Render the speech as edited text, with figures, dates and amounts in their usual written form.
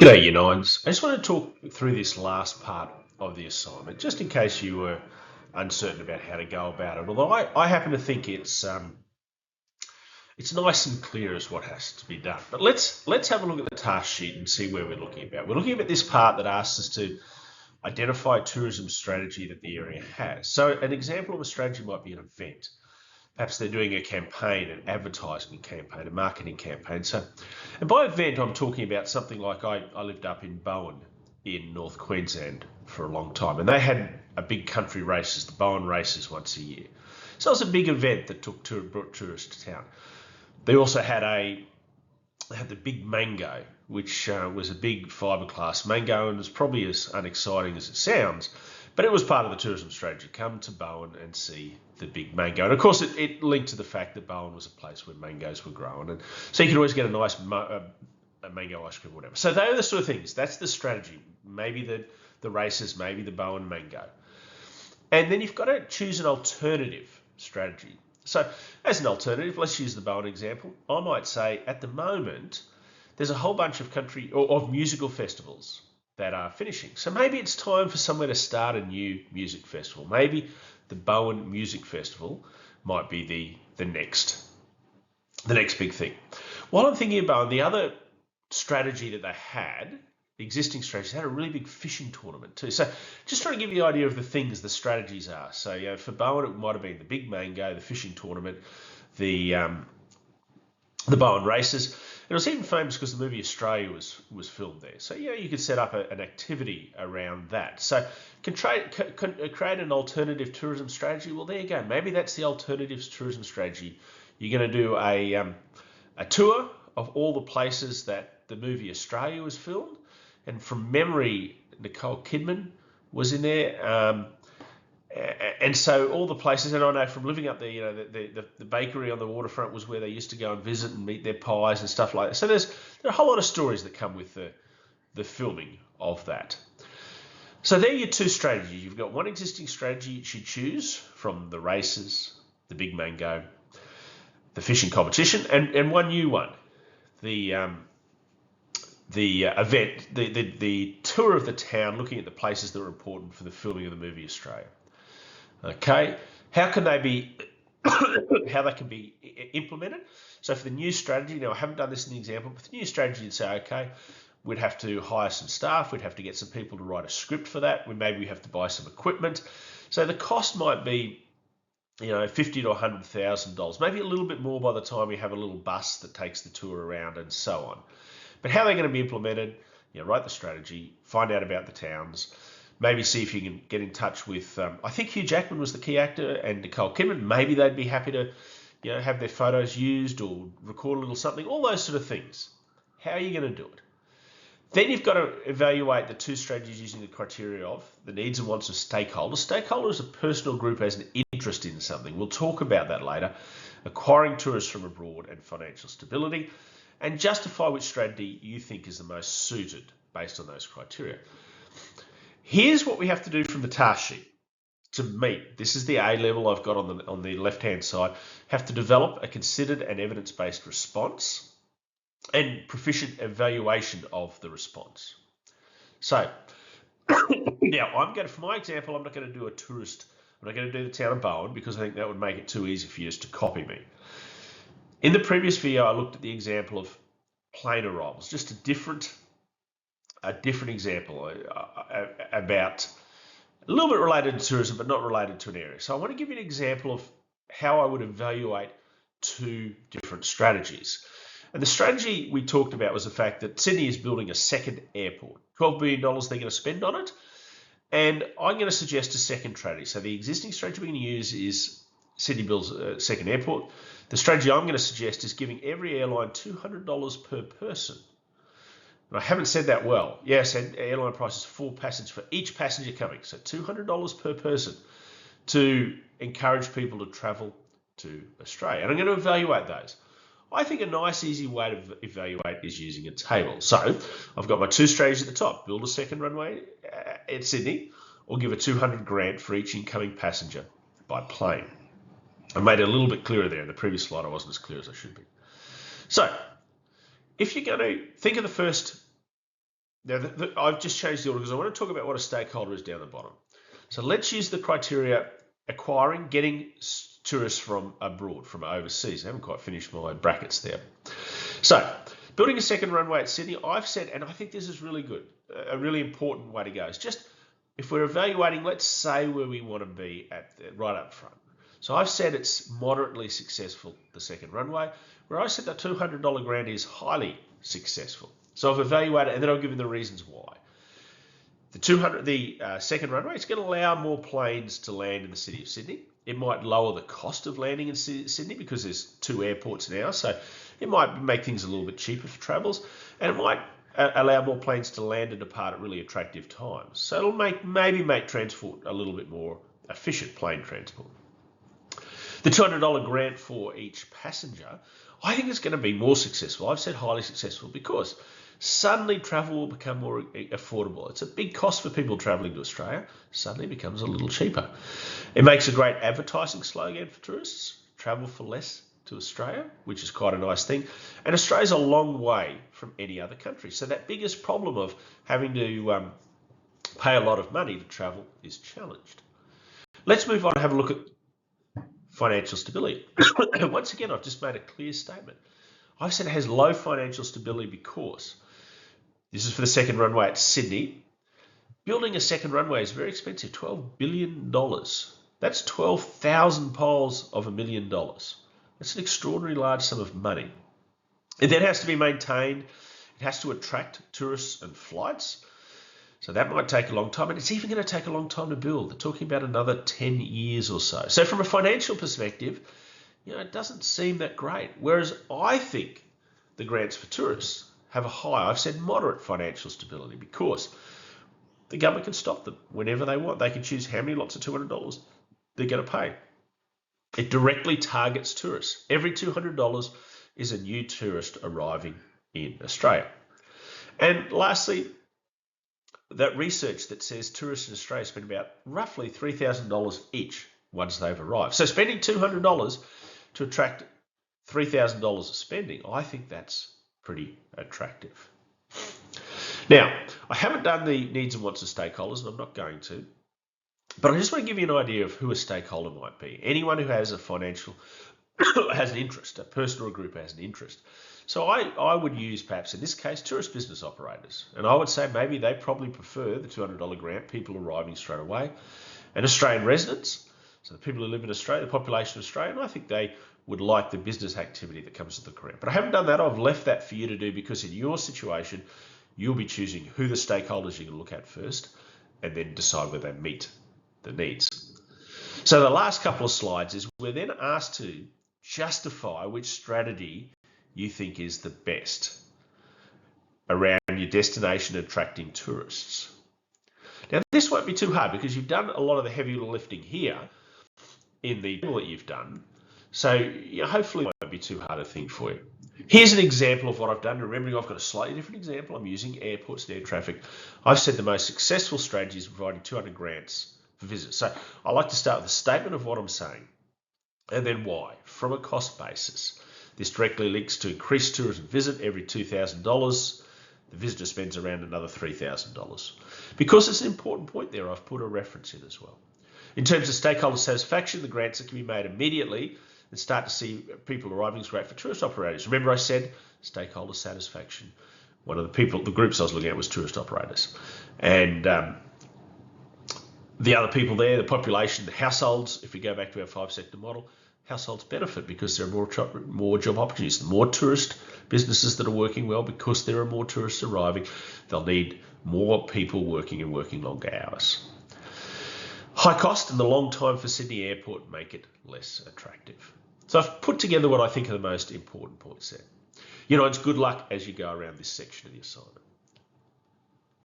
G'day, you nines. I just want to talk through this last part of the assignment, just in case you were uncertain about how to go about it. Although I happen to think it's nice and clear as what has to be done. But let's have a look at the task sheet and see where we're looking about. We're looking at this part that asks us to identify a tourism strategy that the area has. So an example of a strategy might be an event. Perhaps they're doing a campaign, an advertising campaign, a marketing campaign. So, and by event, I'm talking about something like I lived up in Bowen in North Queensland for a long time, and they had a big country races, the Bowen races, once a year. So it was a big event that brought tourists to town. They also had the big mango, which was a big fiberglass mango, and was probably as unexciting as it sounds, but it was part of the tourism strategy. Come to Bowen and see the big mango. And of course, it linked to the fact that Bowen was a place where mangoes were grown. And so you could always get a nice a mango ice cream or whatever. So they are the sort of things. That's the strategy. Maybe the races, maybe the Bowen mango. And then you've got to choose an alternative strategy. So as an alternative, let's use the Bowen example. I might say at the moment, there's a whole bunch of country or of musical festivals that are finishing. So maybe it's time for somewhere to start a new music festival. Maybe the Bowen Music Festival might be the next big thing. While I'm thinking of Bowen, the other strategy that they had, the existing strategies, had a really big fishing tournament too. So just trying to give you the idea of the things the strategies are. So for Bowen, it might have been the big mango, the fishing tournament, the Bowen races. It was even famous because the movie Australia was filmed there. So you could set up an activity around that. So create an alternative tourism strategy. Well, there you go. Maybe that's the alternatives tourism strategy. You're going to do a tour of all the places that the movie Australia was filmed, and from memory, Nicole Kidman was in there. And so all the places, and I know from living up there, the bakery on the waterfront was where they used to go and visit and meet their pies and stuff like that. So there are a whole lot of stories that come with the filming of that. So there are your two strategies. You've got one existing strategy you should choose from the races, the big mango, the fishing competition, and one new one, the event, the tour of the town, looking at the places that were important for the filming of the movie Australia. Okay, how they can be implemented? So for the new strategy, now I haven't done this in the example, but the new strategy, you'd say, okay, we'd have to hire some staff, we'd have to get some people to write a script for that, maybe we have to buy some equipment. So the cost might be, $50,000 to $100,000, maybe a little bit more by the time we have a little bus that takes the tour around and so on. But how they're going to be implemented, write the strategy, find out about the towns, maybe see if you can get in touch with, I think Hugh Jackman was the key actor and Nicole Kidman. Maybe they'd be happy to, have their photos used or record a little something, all those sort of things. How are you going to do it? Then you've got to evaluate the two strategies using the criteria of the needs and wants of stakeholders. Stakeholders are a personal group has an interest in something. We'll talk about that later. Acquiring tourists from abroad and financial stability, and justify which strategy you think is the most suited based on those criteria. Here's what we have to do from the task sheet to meet. This is the A level I've got on the left-hand side. Have to develop a considered and evidence-based response and proficient evaluation of the response. So now for my example, I'm not going to do a tourist. I'm not going to do the town of Bowen because I think that would make it too easy for you to copy me. In the previous video, I looked at the example of plane arrivals, just a different example about a little bit related to tourism, but not related to an area. So I want to give you an example of how I would evaluate two different strategies. And the strategy we talked about was the fact that Sydney is building a second airport, $12 billion they're going to spend on it. And I'm going to suggest a second strategy. So the existing strategy we're going to use is Sydney builds a second airport. The strategy I'm going to suggest is giving every airline $200 per person. And I haven't said that well. Yes, and airline prices for each passenger coming. So $200 per person to encourage people to travel to Australia. And I'm going to evaluate those. I think a nice, easy way to evaluate is using a table. So I've got my two strategies at the top. Build a second runway at Sydney or give a $200 grant for each incoming passenger by plane. I made it a little bit clearer there. In the previous slide, I wasn't as clear as I should be. So if you're going to think of the first Now, I've just changed the order because I want to talk about what a stakeholder is down the bottom. So let's use the criteria acquiring, getting tourists from abroad, from overseas. I haven't quite finished my brackets there. So building a second runway at Sydney, I've said, and I think this is really good, a really important way to go. It's just, if we're evaluating, let's say where we want to be right up front. So I've said it's moderately successful, the second runway, where I said the $200 grant is highly successful. So I've evaluated, and then I'll give you the reasons why. The second runway, it's going to allow more planes to land in the city of Sydney. It might lower the cost of landing in Sydney because there's 2 airports now, so it might make things a little bit cheaper for travellers, and it might allow more planes to land and depart at really attractive times. So it'll maybe make transport a little bit more efficient, plane transport. The $200 grant for each passenger, I think it's going to be more successful. I've said highly successful because suddenly travel will become more affordable. It's a big cost for people travelling to Australia. Suddenly it becomes a little cheaper. It makes a great advertising slogan for tourists, travel for less to Australia, which is quite a nice thing. And Australia's a long way from any other country. So that biggest problem of having to pay a lot of money to travel is challenged. Let's move on and have a look at financial stability. Once again, I've just made a clear statement. I've said it has low financial stability because this is for the second runway at Sydney. Building a second runway is very expensive, $12 billion. That's 12,000 poles of $1 million. That's an extraordinarily large sum of money. It then has to be maintained. It has to attract tourists and flights. So that might take a long time, and it's even going to take a long time to build. They're talking about another 10 years or so. So from a financial perspective, it doesn't seem that great. Whereas I think the grants for tourists have a high, I've said moderate financial stability, because the government can stop them whenever they want. They can choose how many lots of $200 they're going to pay. It directly targets tourists. Every $200 is a new tourist arriving in Australia. And lastly, that research that says tourists in Australia spend about roughly $3,000 each once they've arrived. So spending $200 to attract $3,000 of spending, I think that's pretty attractive. Now, I haven't done the needs and wants of stakeholders, and I'm not going to, but I just want to give you an idea of who a stakeholder might be. Anyone who has a financial, has an interest, a person or a group has an interest. So I would use, perhaps in this case, tourist business operators. And I would say maybe they probably prefer the $200 grant, people arriving straight away, and Australian residents, so the people who live in Australia, the population of Australia, and I think they would like the business activity that comes with the grant. But I haven't done that. I've left that for you to do, because in your situation, you'll be choosing who the stakeholders you're going to look at first and then decide whether they meet the needs. So the last couple of slides is we're then asked to justify which strategy you think is the best around your destination attracting tourists. Now, this won't be too hard because you've done a lot of the heavy lifting here in the table that you've done. So hopefully it won't be too hard a thing for you. Here's an example of what I've done. Remembering I've got a slightly different example. I'm using airports and air traffic. I've said the most successful strategy is providing 200 grants for visitors. So I like to start with a statement of what I'm saying and then why, from a cost basis. This directly links to increased tourism visit. Every $2,000, the visitor spends around another $3,000. Because it's an important point there, I've put a reference in as well. In terms of stakeholder satisfaction, the grants that can be made immediately and start to see people arriving is great for tourist operators. Remember I said stakeholder satisfaction. One of the groups I was looking at was tourist operators. And the other people there, the population, the households, if we go back to our 5-sector model, households benefit because there are more job opportunities. The more tourist businesses that are working well, because there are more tourists arriving, they'll need more people working and working longer hours. High cost and the long time for Sydney Airport make it less attractive. So I've put together what I think are the most important points there. It's good luck as you go around this section of the assignment.